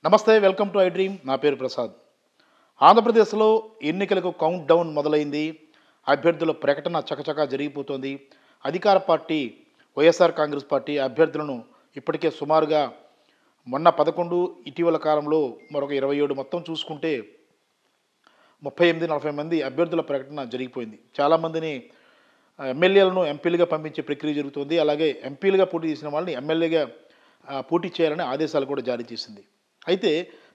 నమస్తే, welcome to I dream. నా పేరు ప్రసాద్. ఆంధ్రప్రదేశ్లో ఎన్నికలకు కౌంట్ డౌన్ మొదలైంది. అభ్యర్థుల ప్రకటన చకచకా జరిగిపోతుంది. అధికార పార్టీ వైఎస్ఆర్ కాంగ్రెస్ పార్టీ అభ్యర్థులను ఇప్పటికే సుమారుగా మొన్న 11, ఇటీవల కాలంలో మరొక 27, మొత్తం చూసుకుంటే 38-40 మంది అభ్యర్థుల ప్రకటన జరిగిపోయింది. చాలామందిని ఎమ్మెల్యేలను ఎంపీలుగా పంపించే ప్రక్రియ జరుగుతుంది. అలాగే ఎంపీలుగా పోటీ చేసిన వాళ్ళని ఎమ్మెల్యేగా పోటీ చేయాలని ఆదేశాలు కూడా జారీ చేసింది. అయితే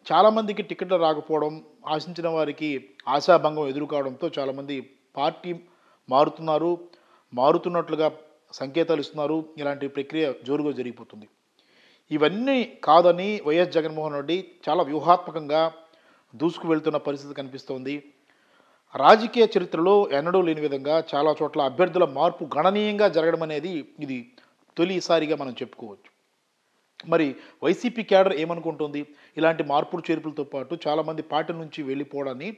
చాలామందికి టికెట్లు రాకపోవడం, ఆశించిన వారికి ఆశాభంగం ఎదురుకావడంతో చాలామంది పార్టీ మారుతున్నట్లుగా సంకేతాలు ఇస్తున్నారు. ఇలాంటి ప్రక్రియ జోరుగా జరిగిపోతుంది. ఇవన్నీ కాదని వైఎస్ జగన్మోహన్ రెడ్డి చాలా వ్యూహాత్మకంగా దూసుకు వెళ్తున్న పరిస్థితి కనిపిస్తోంది. రాజకీయ చరిత్రలో ఎన్నడూ లేని విధంగా చాలా చోట్ల అభ్యర్థుల మార్పు గణనీయంగా జరగడం అనేది ఇది తొలిసారిగా మనం చెప్పుకోవచ్చు. మరి వైసీపీ క్యాడర్ ఏమనుకుంటుంది? ఇలాంటి మార్పులు చేర్పులతో పాటు చాలామంది పార్టీ నుంచి వెళ్ళిపోవడాన్ని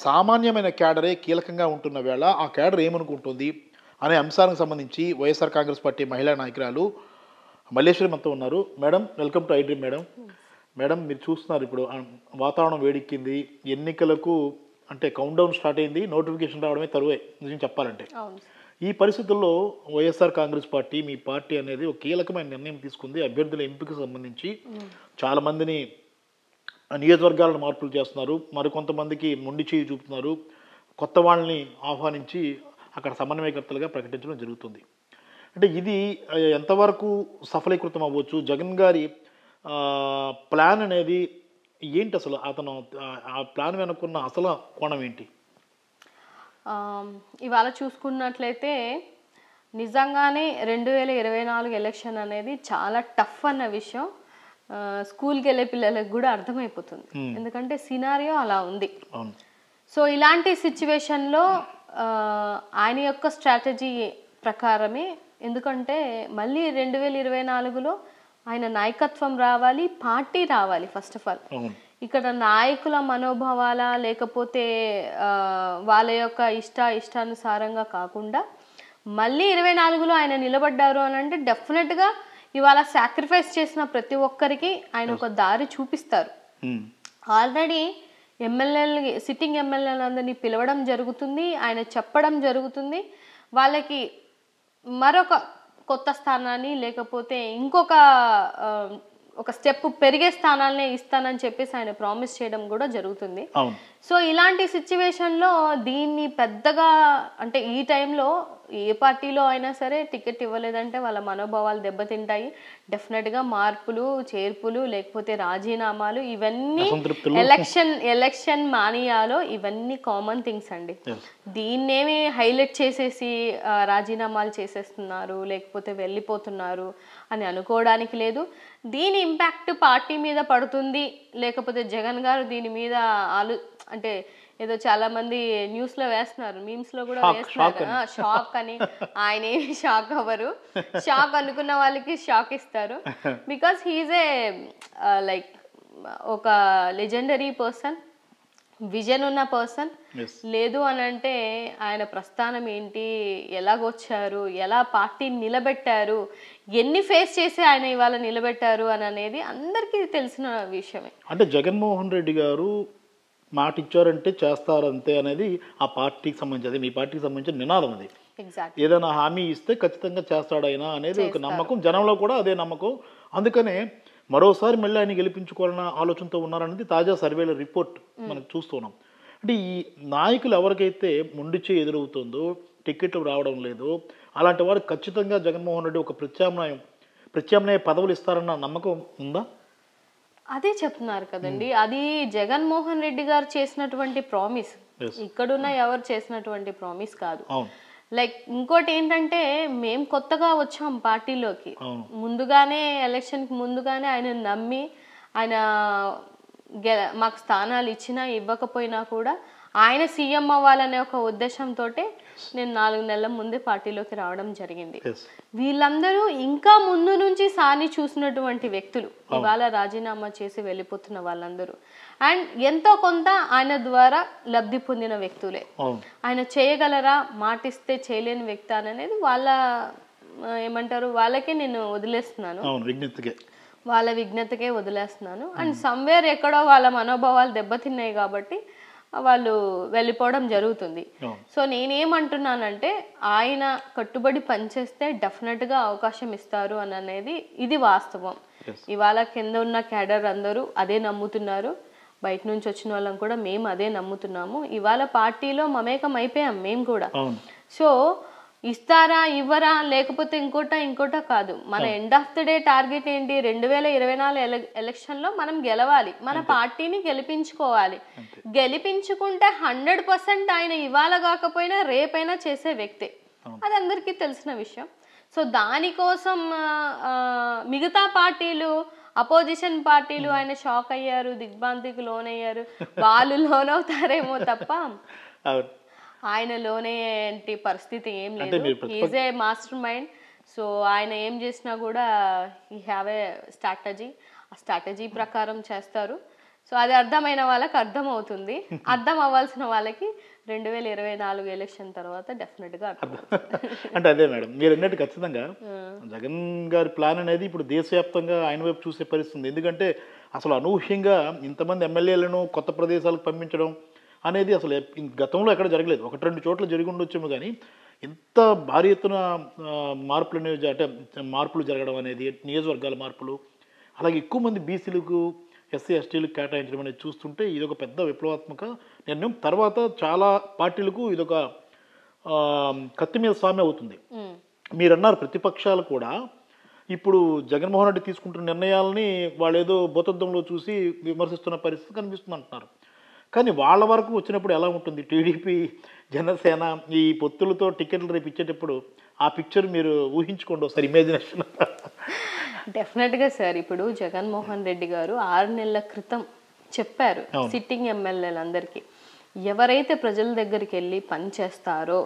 సామాన్యమైన క్యాడరే కీలకంగా ఉంటున్న వేళ ఆ క్యాడర్ ఏమనుకుంటుంది అనే అంశానికి సంబంధించి వైఎస్ఆర్ కాంగ్రెస్ పార్టీ మహిళా నాయకురాలు మల్లేశ్వరి మనతో ఉన్నారు. Madam, welcome to I dream. Madam, మీరు చూస్తున్నారు, ఇప్పుడు వాతావరణం వేడెక్కింది. ఎన్నికలకు అంటే కౌంట్ డౌన్ స్టార్ట్ అయింది. నోటిఫికేషన్ రావడమే తరువే నిజం చెప్పాలంటే. ఈ పరిస్థితుల్లో వైఎస్ఆర్ కాంగ్రెస్ పార్టీ, మీ పార్టీ అనేది ఒక కీలకమైన నిర్ణయం తీసుకుంది. అభ్యర్థుల ఎంపికకు సంబంధించి చాలామందిని నియోజకవర్గాలను మార్పులు చేస్తున్నారు. మరికొంతమందికి మొండి చేయి చూపుతున్నారు. కొత్త వాళ్ళని ఆహ్వానించి అక్కడ సమన్వయకర్తలుగా ప్రకటించడం జరుగుతుంది. అంటే ఇది ఎంతవరకు సఫలీకృతం అవ్వచ్చు? జగన్ గారి ప్లాన్ అనేది ఏంటి? అసలు అతను ఆ ప్లాన్ వెనుకున్న అసలు కోణం ఏంటి? ఇవాళ చూసుకున్నట్లయితే నిజంగానే 2024 ఎలక్షన్ అనేది చాలా టఫ్ అన్న విషయం స్కూల్కి వెళ్ళే పిల్లలకు కూడా అర్థమైపోతుంది. ఎందుకంటే సినారియో అలా ఉంది. సో ఇలాంటి సిచ్యువేషన్లో ఆయన యొక్క స్ట్రాటజీ ప్రకారమే, ఎందుకంటే మళ్ళీ 2024లో ఆయన నాయకత్వం రావాలి, పార్టీ రావాలి. ఫస్ట్ ఆఫ్ ఆల్ ఇక్కడ నాయకుల మనోభావాల లేకపోతే వాళ్ళ యొక్క ఇష్టానుసారంగా కాకుండా మళ్ళీ 24లో ఆయన నిలబడ్డారు అని అంటే డెఫినెట్గా ఇవాళ సాక్రిఫైస్ చేసిన ప్రతి ఒక్కరికి ఆయన ఒక దారి చూపిస్తారు. ఆల్రెడీ సిట్టింగ్ ఎమ్మెల్యేలందరినీ పిలవడం జరుగుతుంది, ఆయన చెప్పడం జరుగుతుంది. వాళ్ళకి మరొక కొత్త స్థానాన్ని లేకపోతే ఒక స్టెప్ పెరిగే స్థానాలనే ఇస్తానని చెప్పేసి ఆయన ప్రామిస్ చేయడం కూడా జరుగుతుంది. సో ఇలాంటి సిచ్యువేషన్లో దీన్ని పెద్దగా అంటే ఈ టైంలో ఏ పార్టీలో అయినా సరే టికెట్ ఇవ్వలేదంటే వాళ్ళ మనోభావాలు దెబ్బతింటాయి. డెఫినెట్గా మార్పులు, చేర్పులు లేకపోతే రాజీనామాలు ఇవన్నీ ఎలక్షన్ మానియాలో ఇవన్నీ కామన్ థింగ్స్ అండి. దీన్నేమి హైలైట్ చేసేసి రాజీనామాలు చేసేస్తున్నారు లేకపోతే వెళ్ళిపోతున్నారు అని అనుకోవడానికి లేదు. దీని ఇంపాక్ట్ పార్టీ మీద పడుతుంది లేకపోతే జగన్ గారు దీని మీద అంటే ఏదో చాలా మంది న్యూస్ లో వేస్తున్నారు, మీమ్స్ లో కూడా వేస్తున్నారు షాక్ అని. ఆయన ఏమి షాక్ అవ్వరు. షాక్ అనుకున్న వాళ్ళకి షాక్ ఇస్తారు. బికాస్ హీఈస్ ఏ లైక్ ఒక లెజెండరీ పర్సన్, విజన్ ఉన్న పర్సన్. లేదు అని అంటే ఆయన ప్రస్థానం ఏంటి, ఎలాగొచ్చారు, ఎలా పార్టీని నిలబెట్టారు, ఎన్ని ఫేస్ చేసి ఆయన ఇవాళ నిలబెట్టారు అని అనేది అందరికీ తెలిసిన విషయమే. అంటే జగన్మోహన్ రెడ్డి గారు మాట ఇచ్చారంటే చేస్తారంతే అనేది ఆ పార్టీకి సంబంధించి, మీ పార్టీకి సంబంధించిన నినాదం అది. ఏదైనా హామీ ఇస్తే ఖచ్చితంగా చేస్తాడైనా అనేది ఒక నమ్మకం, జనంలో కూడా అదే నమ్మకం. అందుకనే మరోసారి మళ్ళీ ఆయన గెలిపించుకోవాలన్న ఆలోచనతో ఉన్నారనేది తాజా సర్వేల రిపోర్ట్ మనం చూస్తున్నాం. అంటే ఈ నాయకులు ఎవరికైతే మొండిచే ఎదురవుతుందో, టికెట్లు రావడం లేదో అలాంటి వారు ఖచ్చితంగా జగన్మోహన్ రెడ్డి ఒక ప్రత్యామ్నాయ పదవులు ఇస్తారన్న నమ్మకం ఉందా? అదే చెప్తున్నారు కదండి, అది జగన్మోహన్ రెడ్డి గారు చేసినటువంటి ప్రామిస్, ఇక్కడున్న ఎవరు చేసినటువంటి ప్రామిస్ కాదు. లైక్ ఇంకోటి ఏంటంటే మేము కొత్తగా వచ్చాం పార్టీలోకి, ముందుగానే ఎలక్షన్కి ముందుగానే ఆయన నమ్మి ఆయన మాకు స్థానాలు ఇచ్చినా ఇవ్వకపోయినా కూడా ఆయన సీఎం అవ్వాలనే ఒక ఉద్దేశంతో నేను 4 నెలల ముందే పార్టీలోకి రావడం జరిగింది. వీళ్ళందరూ ఇంకా ముందు నుంచి సాని చూసినటువంటి వ్యక్తులు, ఇవాళ రాజీనామా చేసి వెళ్ళిపోతున్న వాళ్ళందరూ అండ్ ఎంతో కొంత ఆయన ద్వారా లబ్ధి పొందిన వ్యక్తులే. ఆయన చేయగలరా, మాటిస్తే చేయలేని వ్యక్తి అనేది వాళ్ళ ఏమంటారు వాళ్ళకే నేను వదిలేస్తున్నాను. వాళ్ళ విజ్ఞతకే వదిలేస్తున్నాను. అండ్ సమ్వేర్ ఎక్కడో వాళ్ళ మనోభావాలు దెబ్బతిన్నాయి కాబట్టి వాళ్ళు వెళ్ళిపోవడం జరుగుతుంది. సో నేనేమంటున్నానంటే ఆయన కట్టుబడి పనిచేస్తే డెఫినెట్గా అవకాశం ఇస్తారు అని అనేది ఇది వాస్తవం. ఇవాళ కింద ఉన్న క్యాడర్ అందరూ అదే నమ్ముతున్నారు, బయట నుంచి వచ్చిన వాళ్ళం కూడా మేము అదే నమ్ముతున్నాము. ఇవాళ పార్టీలో మమేకం అయిపోయాం మేము కూడా. సో ఇస్తారా ఇవ్వరా లేకపోతే ఇంకోట కాదు, మన end of the day target ఏంటి? 2024 ఎలక్షన్లో మనం గెలవాలి, మన పార్టీని గెలిపించుకోవాలి. గెలిపించుకుంటే 100% ఆయన ఇవాళ కాకపోయినా రేపైనా చేసే వ్యక్తే, అది అందరికీ తెలిసిన విషయం. సో దానికోసం మిగతా పార్టీలు, అపోజిషన్ పార్టీలు ఆయన షాక్ అయ్యారు, దిగ్భ్రాంతికి లోనయ్యారు, వాళ్ళు లోనవుతారేమో తప్ప ఆయన లోనే ఏంటి పరిస్థితి ఏం లేదు. Is a master mind. So ఆయన ఏం చేసినా కూడా ఈ హ్యావ్ ఏ స్ట్రాటజీ, ఆ స్ట్రాటజీ ప్రకారం చేస్తారు. సో అది అర్థమైన వాళ్ళకి అర్థం అవుతుంది, అర్థం అవ్వాల్సిన వాళ్ళకి 2024 ఎలక్షన్ తర్వాత డెఫినెట్గా అర్థం. అంటే అదే మేడం మీరు అన్నట్టు ఖచ్చితంగా జగన్ గారి ప్లాన్ అనేది ఇప్పుడు దేశవ్యాప్తంగా ఆయన వైపు చూసే పరిస్థితి. ఎందుకంటే అసలు అనూహ్యంగా ఇంతమంది ఎమ్మెల్యేలను కొత్త ప్రదేశాలకు పంపించడం అనేది అసలు గతంలో ఎక్కడ జరగలేదు. 1-2 చోట్ల జరిగి ఉండొచ్చేమో కానీ ఇంత భారీ ఎత్తున మార్పులు జరగడం అనేది, నియోజకవర్గాల మార్పులు, అలాగే ఎక్కువ మంది బీసీలకు ఎస్సీ ఎస్టీలకు కేటాయించడం అనేది చూస్తుంటే ఇదొక పెద్ద విప్లవాత్మక నిర్ణయం. తర్వాత చాలా పార్టీలకు ఇదొక కత్తి మీద సామె అవుతుంది. మీరు అన్నారు ప్రతిపక్షాలు కూడా ఇప్పుడు జగన్మోహన్ రెడ్డి తీసుకుంటున్న నిర్ణయాలని వాళ్ళు ఏదో భూతద్దంలో చూసి విమర్శిస్తున్న పరిస్థితి కనిపిస్తుంది అంటున్నారు. కానీ వాళ్ళ వరకు వచ్చినప్పుడు ఎలా ఉంటుంది? టీడీపీ జనసేన ఈ పొత్తులతో టికెట్లు రేపు ఇచ్చేటప్పుడు ఆ పిక్చర్ మీరు ఊహించుకోండి ఒకసారి, ఇమాజినేషన్. డెఫినెట్గా సార్, ఇప్పుడు జగన్మోహన్ రెడ్డి గారు 6 నెలల క్రితం చెప్పారు సిట్టింగ్ ఎమ్మెల్యేలందరికీ, ఎవరైతే ప్రజల దగ్గరికి వెళ్ళి పని చేస్తారో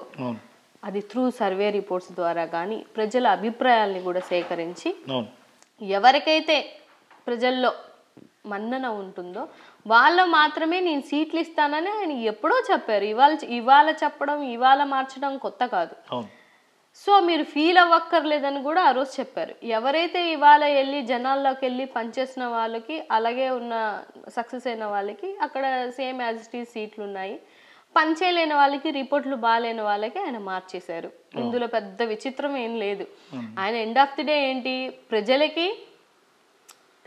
అది త్రూ సర్వే రిపోర్ట్స్ ద్వారా కానీ ప్రజల అభిప్రాయాల్ని కూడా సేకరించి ఎవరికైతే ప్రజల్లో మన్నన ఉంటుందో వాళ్ళ మాత్రమే నేను సీట్లు ఇస్తానని ఆయన ఎప్పుడో చెప్పారు. ఇవాళ చెప్పడం, ఇవాళ మార్చడం కొత్త కాదు. సో మీరు ఫీల్ అవ్వక్కర్లేదని కూడా ఆ రోజు చెప్పారు. ఎవరైతే ఇవాళ వెళ్ళి జనాల్లోకి వెళ్ళి పనిచేసిన వాళ్ళకి, అలాగే ఉన్న సక్సెస్ అయిన వాళ్ళకి అక్కడ సేమ్ యాజ్ ఇట్ ఈజ్ సీట్లు ఉన్నాయి. పనిచేయలేని వాళ్ళకి, రిపోర్ట్లు బాగాలేని వాళ్ళకి ఆయన మార్చేశారు. ఇందులో పెద్ద విచిత్రం ఏం లేదు. ఆయన ఎండ్ ఆఫ్ ది డే ఏంటి, ప్రజలకి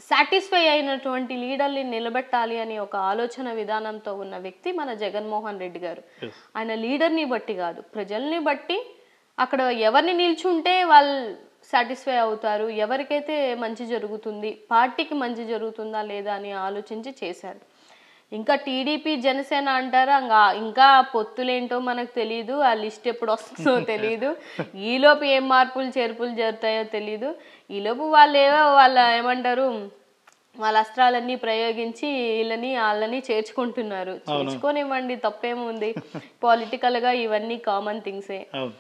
సాటిస్ఫై అయినటువంటి లీడర్ని నిలబెట్టాలి అని ఒక ఆలోచన విధానంతో ఉన్న వ్యక్తి మన జగన్మోహన్ రెడ్డి గారు. ఆయన లీడర్ని బట్టి కాదు, ప్రజల్ని బట్టి అక్కడ ఎవరిని నిల్చుంటే వాళ్ళు సాటిస్ఫై అవుతారు, ఎవరికైతే మంచి జరుగుతుంది, పార్టీకి మంచి జరుగుతుందా లేదా అని ఆలోచించి చేశారు. ఇంకా టీడీపీ జనసేన అంటారా, ఇంకా పొత్తులేంటో మనకు తెలియదు, ఆ లిస్ట్ ఎప్పుడు వస్తుందో తెలియదు, ఈలోపు ఏం మార్పులు చేర్పులు జరుగుతాయో తెలియదు. ఈలోపు వాళ్ళు ఏమంటారు, వాళ్ళ అస్త్రాలన్నీ ప్రయోగించి వాళ్ళని చేర్చుకుంటున్నారు. చేర్చుకోనివ్వండి, తప్పేముంది. పొలిటికల్గా ఇవన్నీ కామన్ థింగ్సే.